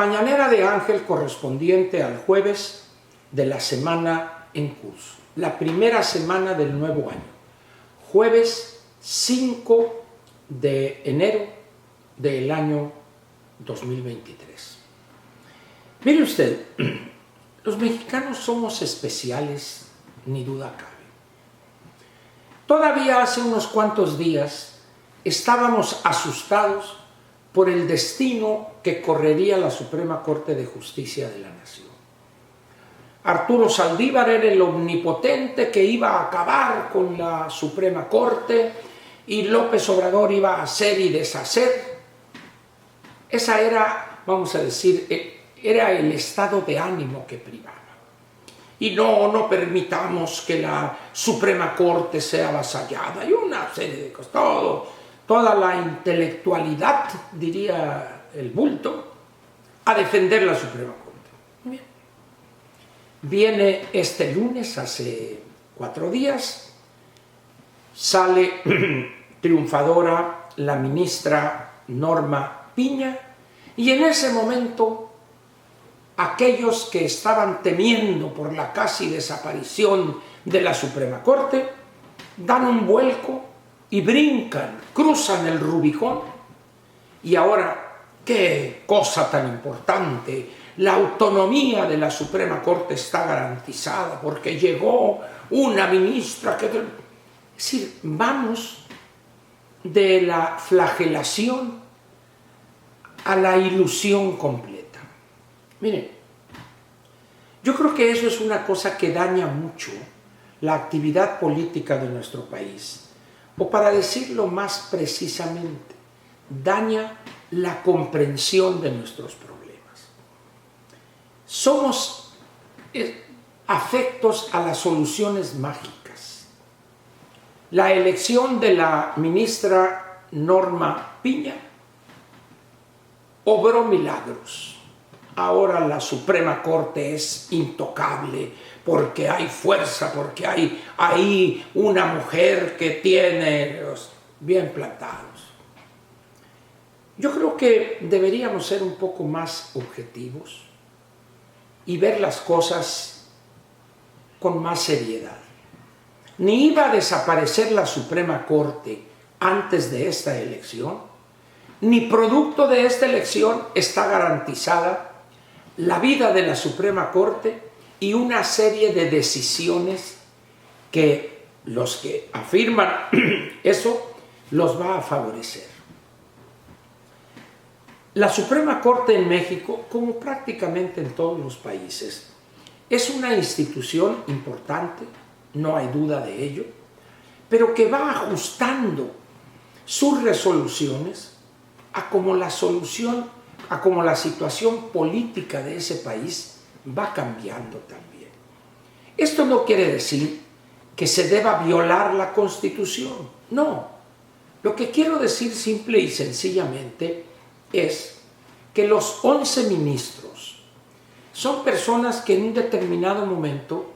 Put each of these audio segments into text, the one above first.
mañanera de Ángel correspondiente al jueves de la semana en curso, la primera semana del nuevo año, jueves 5 de enero del año 2023. Mire usted, los mexicanos somos especiales, ni duda cabe. Todavía hace unos cuantos días estábamos asustados por el destino que correría la Suprema Corte de Justicia de la Nación. Arturo Saldívar era el omnipotente que iba a acabar con la Suprema Corte y López Obrador iba a hacer y deshacer. Esa era, vamos a decir, era el estado de ánimo que privaba. Y no permitamos que la Suprema Corte sea avasallada. Y una serie de cosas, toda la intelectualidad, diría el bulto, a defender la Suprema Corte. Bien. Viene este lunes, hace 4 días, sale triunfadora la ministra Norma Piña, y en ese momento aquellos que estaban temiendo por la casi desaparición de la Suprema Corte dan un vuelco y brincan, cruzan el Rubicón. Y ahora, qué cosa tan importante, la autonomía de la Suprema Corte está garantizada porque llegó una ministra que... Es decir, vamos de la flagelación a la ilusión completa. Miren, yo creo que eso es una cosa que daña mucho la actividad política de nuestro país. O para decirlo más precisamente, daña la comprensión de nuestros problemas. Somos afectos a las soluciones mágicas. La elección de la ministra Norma Piña obró milagros. Ahora la Suprema Corte es intocable porque hay fuerza, porque hay ahí una mujer que tiene los bien plantados. Yo creo que deberíamos ser un poco más objetivos y ver las cosas con más seriedad. Ni iba a desaparecer la Suprema Corte antes de esta elección, ni producto de esta elección está garantizada la vida de la Suprema Corte y una serie de decisiones que los que afirman eso los va a favorecer. La Suprema Corte en México, como prácticamente en todos los países, es una institución importante, no hay duda de ello, pero que va ajustando sus resoluciones a como la situación política de ese país va cambiando también. Esto no quiere decir que se deba violar la Constitución, no. Lo que quiero decir simple y sencillamente es que los 11 ministros son personas que en un determinado momento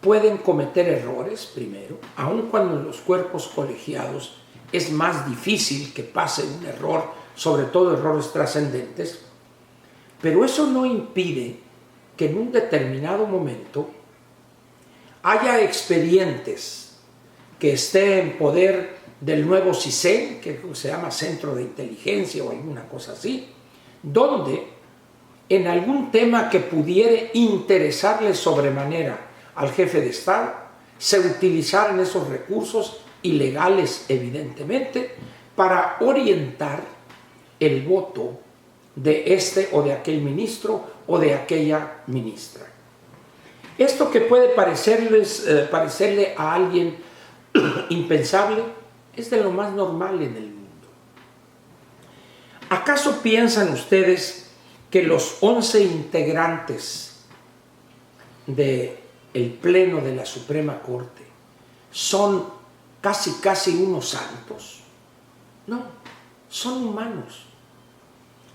pueden cometer errores, primero, aun cuando en los cuerpos colegiados es más difícil que pase un error, sobre todo errores trascendentes, pero eso no impide que en un determinado momento haya expedientes que esté en poder del nuevo CISEN, que se llama Centro de Inteligencia o alguna cosa así, donde en algún tema que pudiera interesarle sobremanera al jefe de Estado, se utilizaran esos recursos ilegales, evidentemente, para orientar el voto de este o de aquel ministro o de aquella ministra. Esto que puede parecerle a alguien impensable es de lo más normal en el mundo. ¿Acaso piensan ustedes que los 11 integrantes del Pleno de la Suprema Corte son casi unos santos? No, son humanos.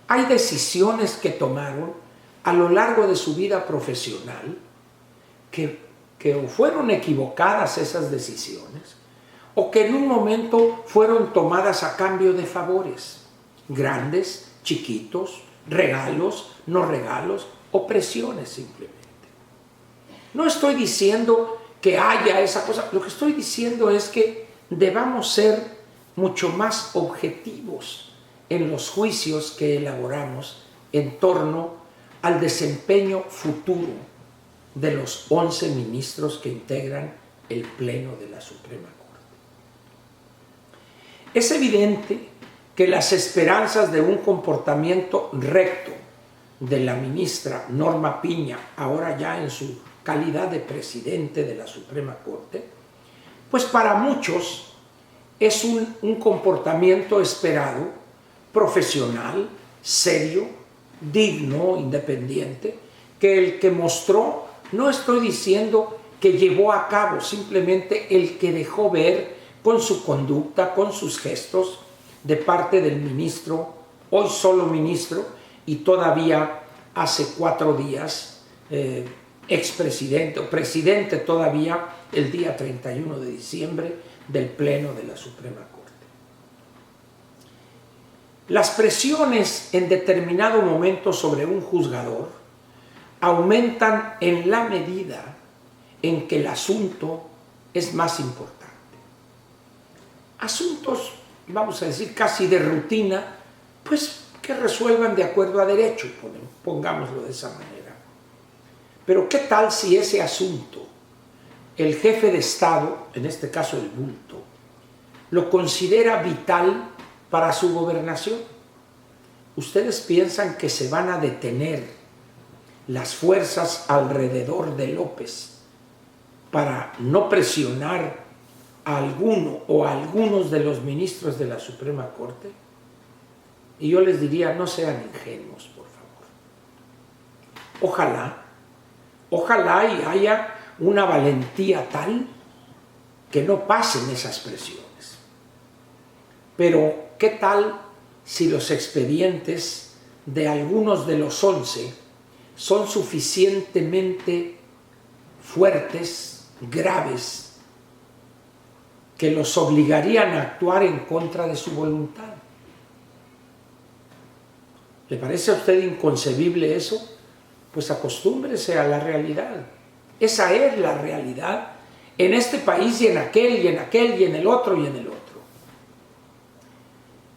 Hay decisiones que tomaron a lo largo de su vida profesional que o fueron equivocadas esas decisiones o que en un momento fueron tomadas a cambio de favores, grandes, chiquitos, regalos, no regalos o presiones simplemente. No estoy diciendo que haya esa cosa, lo que estoy diciendo es que debamos ser mucho más objetivos en los juicios que elaboramos en torno al desempeño futuro de los 11 ministros que integran el Pleno de la Suprema Corte. Es evidente que las esperanzas de un comportamiento recto de la ministra Norma Piña, ahora ya en su calidad de presidente de la Suprema Corte, pues para muchos es un comportamiento esperado, profesional, serio, digno, independiente, que el que mostró, no estoy diciendo que llevó a cabo, simplemente el que dejó ver con su conducta, con sus gestos, de parte del ministro, hoy solo ministro, y todavía hace 4 días, expresidente o presidente todavía el día 31 de diciembre del Pleno de la Suprema Corte. Las presiones en determinado momento sobre un juzgador aumentan en la medida en que el asunto es más importante. Asuntos, vamos a decir, casi de rutina, pues que resuelvan de acuerdo a derecho, pongámoslo de esa manera. Pero ¿qué tal si ese asunto el jefe de Estado, en este caso el bulto, lo considera vital para su gobernación? ¿Ustedes piensan que se van a detener las fuerzas alrededor de López para no presionar a alguno o a algunos de los ministros de la Suprema Corte? Y yo les diría, no sean ingenuos, por favor. Ojalá y haya una valentía tal que no pasen esas presiones. Pero, ¿qué tal si los expedientes de algunos de los 11 son suficientemente fuertes, graves, que los obligarían a actuar en contra de su voluntad? ¿Le parece a usted inconcebible eso? Pues acostúmbrese a la realidad. Esa es la realidad en este país y en aquel, y en aquel, y en el otro, y en el otro.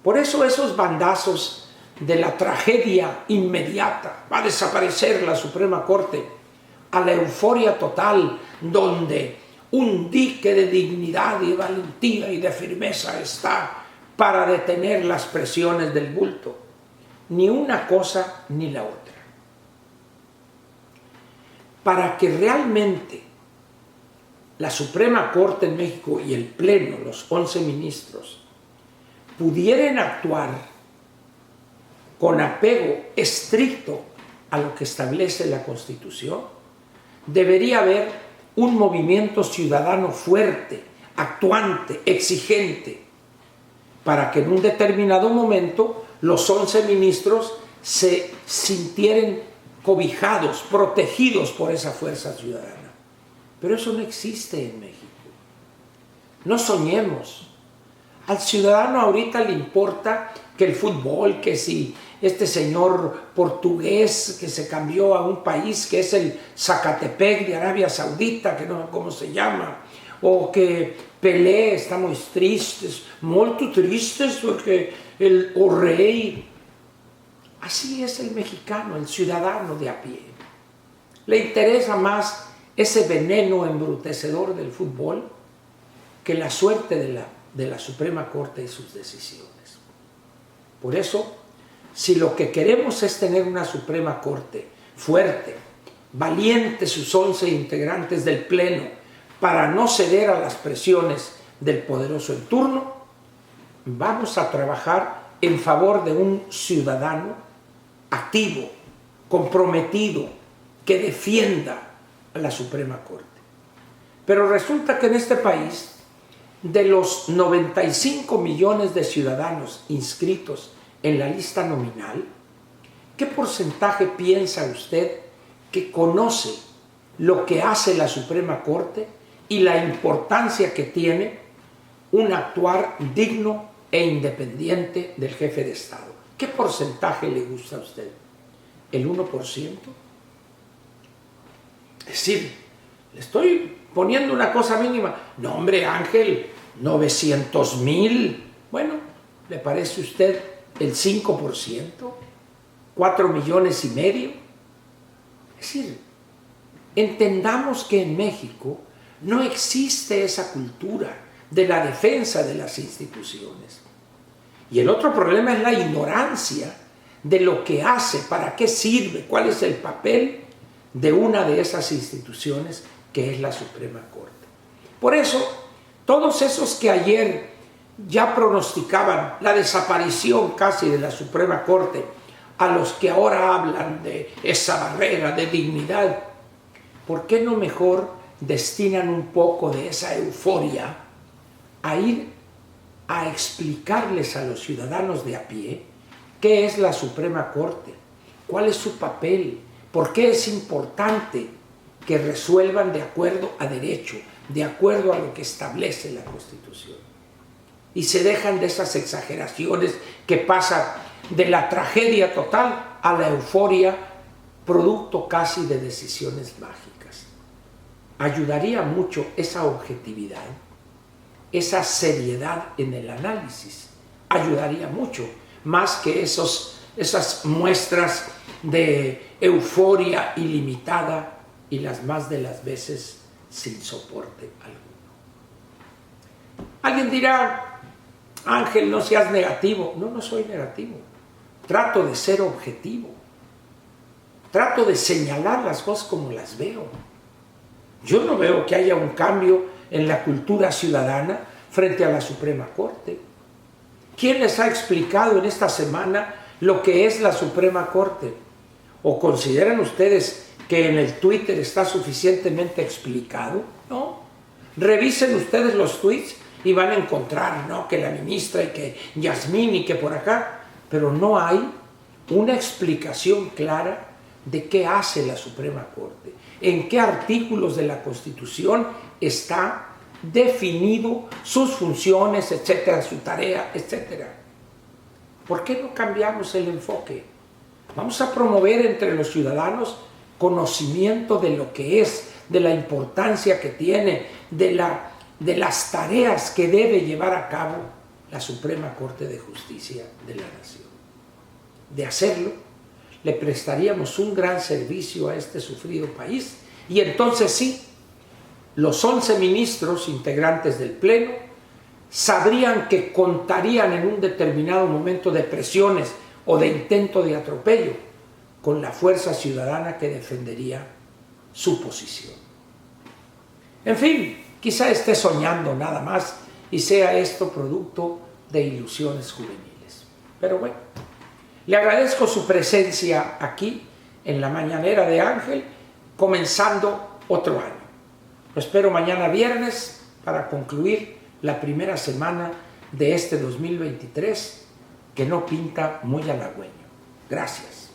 Por eso esos bandazos de la tragedia inmediata, va a desaparecer la Suprema Corte, a la euforia total, donde un dique de dignidad y de valentía y de firmeza está para detener las presiones del bulto. Ni una cosa ni la otra. Para que realmente la Suprema Corte en México y el Pleno, los 11 ministros, pudieran actuar con apego estricto a lo que establece la Constitución, debería haber un movimiento ciudadano fuerte, actuante, exigente, para que en un determinado momento los 11 ministros se sintieran cobijados, protegidos por esa fuerza ciudadana. Pero eso no existe en México. No soñemos. Al ciudadano ahorita le importa que el fútbol, que si este señor portugués que se cambió a un país que es el Zacatepec de Arabia Saudita, que no sé cómo se llama, o que Pelé, estamos tristes, molto tristes porque el rey. Así es el mexicano, el ciudadano de a pie. Le interesa más ese veneno embrutecedor del fútbol que la suerte de la Suprema Corte y sus decisiones. Por eso, si lo que queremos es tener una Suprema Corte fuerte, valiente, sus 11 integrantes del Pleno, para no ceder a las presiones del poderoso en turno, vamos a trabajar en favor de un ciudadano activo, comprometido, que defienda a la Suprema Corte. Pero resulta que en este país, de los 95 millones de ciudadanos inscritos en la lista nominal, ¿qué porcentaje piensa usted que conoce lo que hace la Suprema Corte y la importancia que tiene un actuar digno e independiente del jefe de Estado? ¿Qué porcentaje le gusta a usted? ¿El 1%? Es decir, le estoy poniendo una cosa mínima. No, hombre, Ángel, 900,000. Bueno, ¿le parece a usted el 5%? 4,5 millones. Es decir, entendamos que en México no existe esa cultura de la defensa de las instituciones. Y el otro problema es la ignorancia de lo que hace, para qué sirve, cuál es el papel de una de esas instituciones que es la Suprema Corte. Por eso, todos esos que ayer ya pronosticaban la desaparición casi de la Suprema Corte, a los que ahora hablan de esa barrera de dignidad, ¿por qué no mejor destinan un poco de esa euforia a ir a explicarles a los ciudadanos de a pie qué es la Suprema Corte, cuál es su papel, por qué es importante que resuelvan de acuerdo a derecho, de acuerdo a lo que establece la Constitución? Y se dejan de esas exageraciones que pasan de la tragedia total a la euforia, producto casi de decisiones mágicas. Ayudaría mucho esa objetividad, esa seriedad en el análisis, ayudaría mucho, más que esas muestras de euforia ilimitada y las más de las veces sin soporte alguno. Alguien dirá, Ángel, no seas negativo. No, no soy negativo. Trato de ser objetivo. Trato de señalar las cosas como las veo. Yo no veo que haya un cambio en la cultura ciudadana frente a la Suprema Corte. ¿Quién les ha explicado en esta semana lo que es la Suprema Corte? ¿O consideran ustedes que en el Twitter está suficientemente explicado? No. Revisen ustedes los tweets y van a encontrar, ¿no?, que la ministra y que Yasmín y que por acá, pero no hay una explicación clara de qué hace la Suprema Corte, en qué artículos de la Constitución está definido sus funciones, etcétera, su tarea, etcétera. ¿Por qué no cambiamos el enfoque? Vamos a promover entre los ciudadanos conocimiento de lo que es, de la importancia que tiene, de las tareas que debe llevar a cabo la Suprema Corte de Justicia de la Nación. De hacerlo, le prestaríamos un gran servicio a este sufrido país, y entonces sí, los 11 ministros integrantes del Pleno sabrían que contarían en un determinado momento de presiones o de intento de atropello con la fuerza ciudadana que defendería su posición. En fin, quizá esté soñando nada más y sea esto producto de ilusiones juveniles. Pero bueno, le agradezco su presencia aquí en la mañanera de Ángel, comenzando otro año. Lo espero mañana viernes para concluir la primera semana de este 2023, que no pinta muy halagüeño. Gracias.